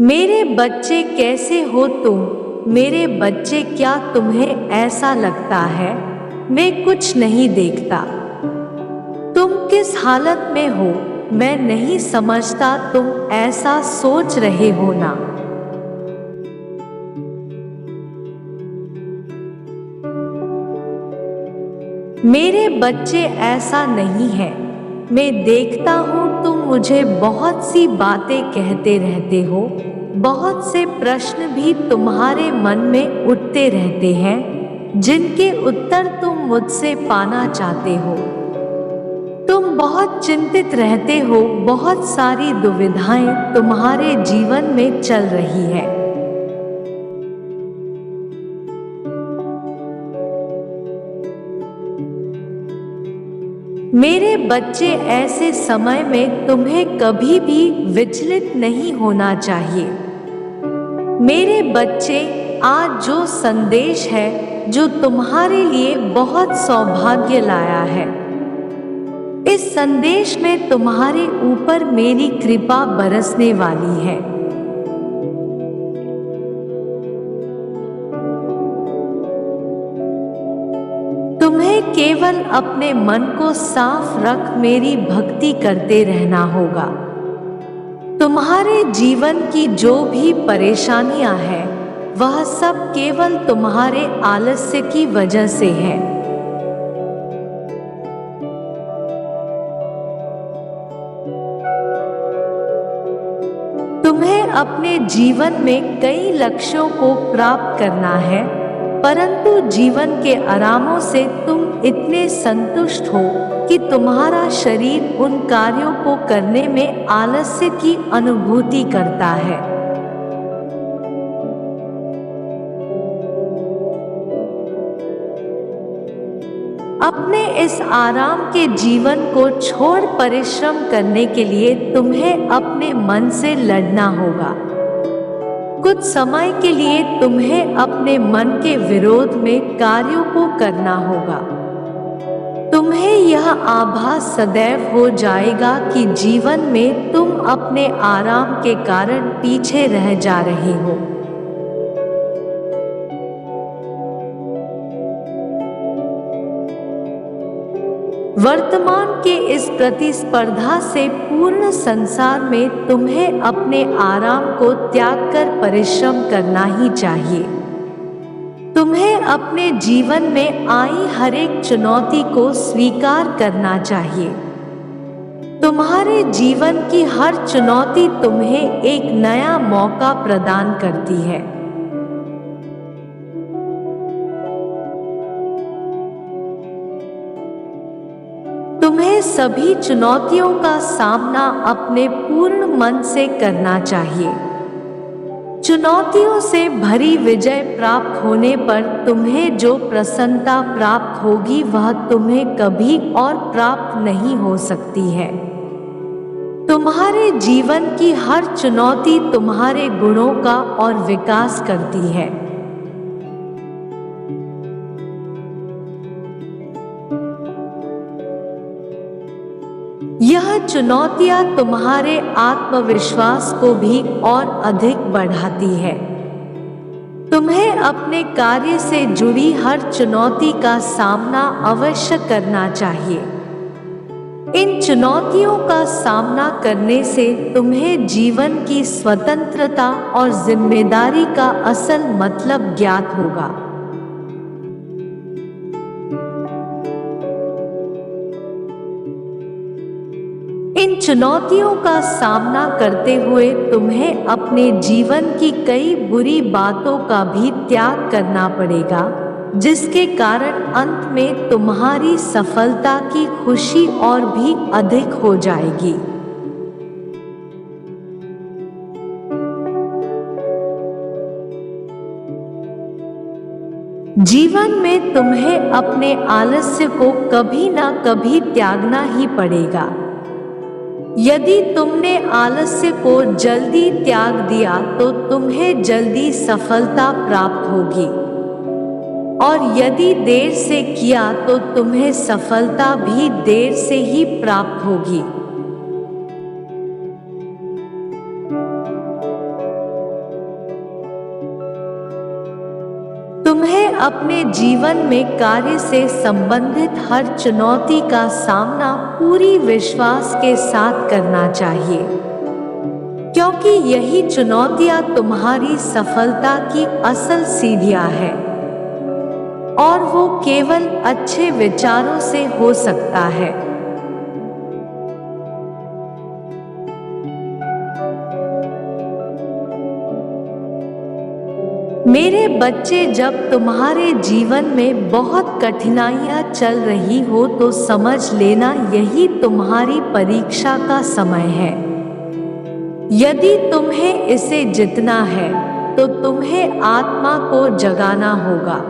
मेरे बच्चे कैसे हो तुम? मेरे बच्चे क्या तुम्हें ऐसा लगता है मैं कुछ नहीं देखता? तुम किस हालत में हो मैं नहीं समझता, तुम ऐसा सोच रहे हो ना? मेरे बच्चे ऐसा नहीं है। मैं देखता हूँ तुम मुझे बहुत सी बातें कहते रहते हो, बहुत से प्रश्न भी तुम्हारे मन में उठते रहते हैं जिनके उत्तर तुम मुझसे पाना चाहते हो। तुम बहुत चिंतित रहते हो, बहुत सारी दुविधाएं तुम्हारे जीवन में चल रही है। मेरे बच्चे ऐसे समय में तुम्हें कभी भी विचलित नहीं होना चाहिए। मेरे बच्चे, आज जो संदेश है जो तुम्हारे लिए बहुत सौभाग्य लाया है, इस संदेश में तुम्हारे ऊपर मेरी कृपा बरसने वाली है। तुम्हें केवल अपने मन को साफ रख मेरी भक्ति करते रहना होगा। तुम्हारे जीवन की जो भी परेशानियां हैं, वह सब केवल तुम्हारे आलस्य की वजह से है। तुम्हें अपने जीवन में कई लक्ष्यों को प्राप्त करना है, परंतु जीवन के आरामों से तुम इतने संतुष्ट हो कि तुम्हारा शरीर उन कार्यों को करने में आलस्य की अनुभूति करता है। अपने इस आराम के जीवन को छोड़ परिश्रम करने के लिए तुम्हें अपने मन से लड़ना होगा। कुछ समय के लिए तुम्हें अपने मन के विरोध में कार्यों को करना होगा। तुम्हें यह आभास सदैव हो जाएगा कि जीवन में तुम अपने आराम के कारण पीछे रह जा रहे हो। वर्तमान के इस प्रतिस्पर्धा से पूर्ण संसार में तुम्हें अपने आराम को त्याग कर परिश्रम करना ही चाहिए। तुम्हें अपने जीवन में आई हर एक चुनौती को स्वीकार करना चाहिए। तुम्हारे जीवन की हर चुनौती तुम्हें एक नया मौका प्रदान करती है। तुम्हें सभी चुनौतियों का सामना अपने पूर्ण मन से करना चाहिए। चुनौतियों से भरी विजय प्राप्त होने पर तुम्हें जो प्रसन्नता प्राप्त होगी वह तुम्हें कभी और प्राप्त नहीं हो सकती है। तुम्हारे जीवन की हर चुनौती तुम्हारे गुणों का और विकास करती है। यह चुनौतियां तुम्हारे आत्मविश्वास को भी और अधिक बढ़ाती है। तुम्हें अपने कार्य से जुड़ी हर चुनौती का सामना अवश्य करना चाहिए। इन चुनौतियों का सामना करने से तुम्हें जीवन की स्वतंत्रता और जिम्मेदारी का असल मतलब ज्ञात होगा। इन चुनौतियों का सामना करते हुए तुम्हें अपने जीवन की कई बुरी बातों का भी त्याग करना पड़ेगा, जिसके कारण अंत में तुम्हारी सफलता की खुशी और भी अधिक हो जाएगी। जीवन में तुम्हें अपने आलस्य को कभी ना कभी त्यागना ही पड़ेगा। यदि तुमने आलस्य को जल्दी त्याग दिया तो तुम्हें जल्दी सफलता प्राप्त होगी, और यदि देर से किया तो तुम्हें सफलता भी देर से ही प्राप्त होगी। अपने जीवन में कार्य से संबंधित हर चुनौती का सामना पूरी विश्वास के साथ करना चाहिए, क्योंकि यही चुनौतियां तुम्हारी सफलता की असल सीढ़ियां हैं, और वो केवल अच्छे विचारों से हो सकता है। मेरे बच्चे, जब तुम्हारे जीवन में बहुत कठिनाइयां चल रही हो तो समझ लेना यही तुम्हारी परीक्षा का समय है। यदि तुम्हें इसे जीतना है तो तुम्हें आत्मा को जगाना होगा।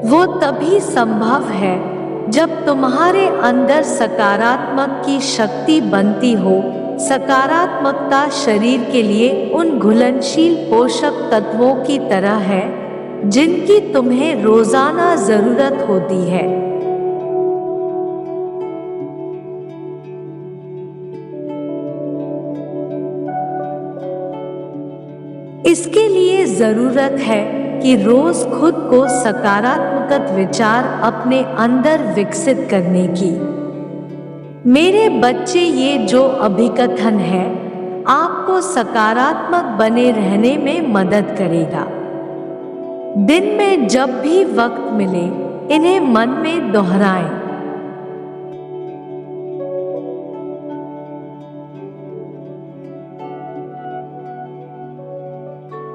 वो तभी संभव है जब तुम्हारे अंदर सकारात्मक की शक्ति बनती हो। सकारात्मकता शरीर के लिए उन घुलनशील पोषक तत्वों की तरह है जिनकी तुम्हें रोजाना जरूरत होती है। इसके लिए जरूरत है कि रोज खुद को सकारात्मक विचार अपने अंदर विकसित करने की। मेरे बच्चे, ये जो अभिकथन है आपको सकारात्मक बने रहने में मदद करेगा। दिन में जब भी वक्त मिले इन्हें मन में दोहराएं।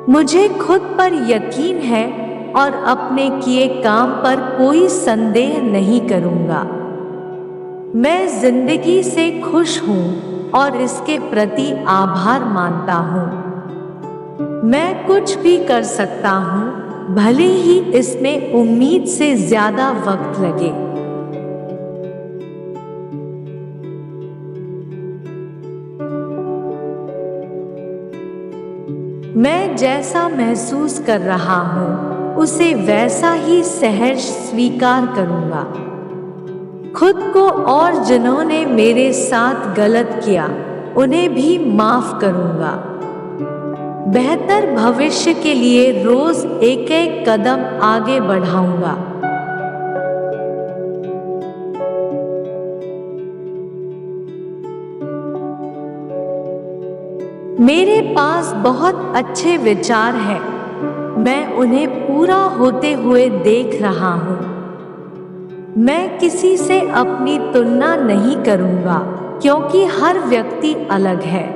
मुझे खुद पर यकीन है और अपने किए काम पर कोई संदेह नहीं करूंगा। मैं जिंदगी से खुश हूं और इसके प्रति आभार मानता हूं। मैं कुछ भी कर सकता हूं, भले ही इसमें उम्मीद से ज्यादा वक्त लगे। मैं जैसा महसूस कर रहा हूं उसे वैसा ही सहर्ष स्वीकार करूंगा। खुद को और जिन्होंने मेरे साथ गलत किया उन्हें भी माफ करूंगा। बेहतर भविष्य के लिए रोज एक एक कदम आगे बढ़ाऊंगा। मेरे पास बहुत अच्छे विचार हैं, मैं उन्हें पूरा होते हुए देख रहा हूँ। मैं किसी से अपनी तुलना नहीं करूँगा क्योंकि हर व्यक्ति अलग है।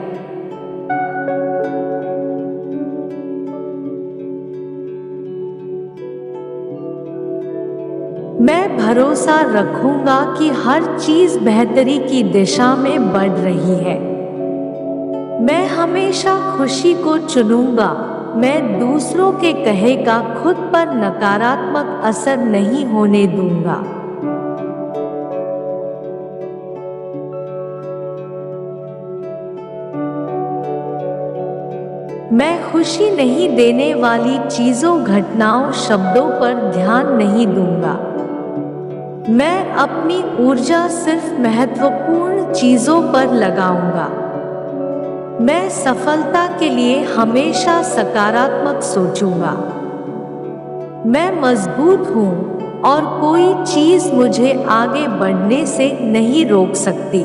मैं भरोसा रखूंगा कि हर चीज बेहतरी की दिशा में बढ़ रही है। मैं हमेशा खुशी को चुनूंगा। मैं दूसरों के कहे का खुद पर नकारात्मक असर नहीं होने दूंगा। मैं खुशी नहीं देने वाली चीजों, घटनाओं, शब्दों पर ध्यान नहीं दूंगा। मैं अपनी ऊर्जा सिर्फ महत्वपूर्ण चीजों पर लगाऊंगा। मैं सफलता के लिए हमेशा सकारात्मक सोचूंगा। मैं मजबूत हूँ और कोई चीज मुझे आगे बढ़ने से नहीं रोक सकती।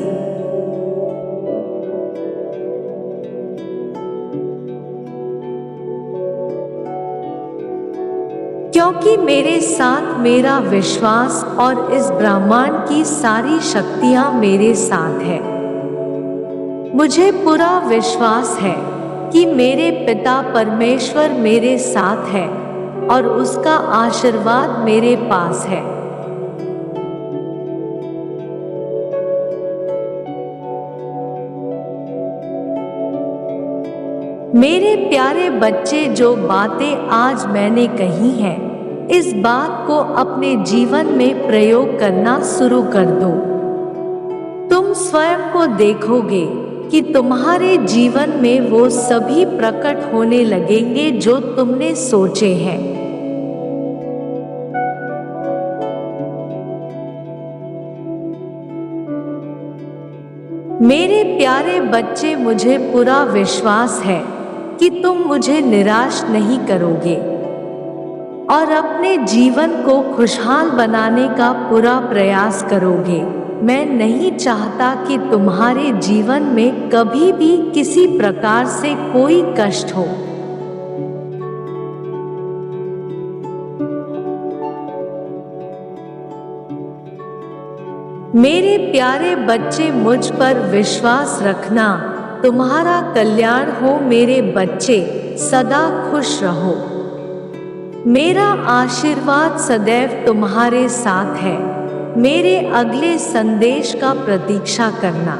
क्योंकि मेरे साथ मेरा विश्वास और इस ब्रह्मांड की सारी शक्तियां मेरे साथ है। मुझे पूरा विश्वास है कि मेरे पिता परमेश्वर मेरे साथ है और उसका आशीर्वाद मेरे पास है। मेरे प्यारे बच्चे, जो बातें आज मैंने कही हैं, इस बात को अपने जीवन में प्रयोग करना शुरू कर दो। तुम स्वयं को देखोगे कि तुम्हारे जीवन में वो सभी प्रकट होने लगेंगे जो तुमने सोचे हैं। मेरे प्यारे बच्चे, मुझे पूरा विश्वास है कि तुम मुझे निराश नहीं करोगे और अपने जीवन को खुशहाल बनाने का पूरा प्रयास करोगे। मैं नहीं चाहता कि तुम्हारे जीवन में कभी भी किसी प्रकार से कोई कष्ट हो। मेरे प्यारे बच्चे, मुझ पर विश्वास रखना, तुम्हारा कल्याण हो। मेरे बच्चे, सदा खुश रहो। मेरा आशीर्वाद सदैव तुम्हारे साथ है। मेरे अगले संदेश का प्रतीक्षा करना।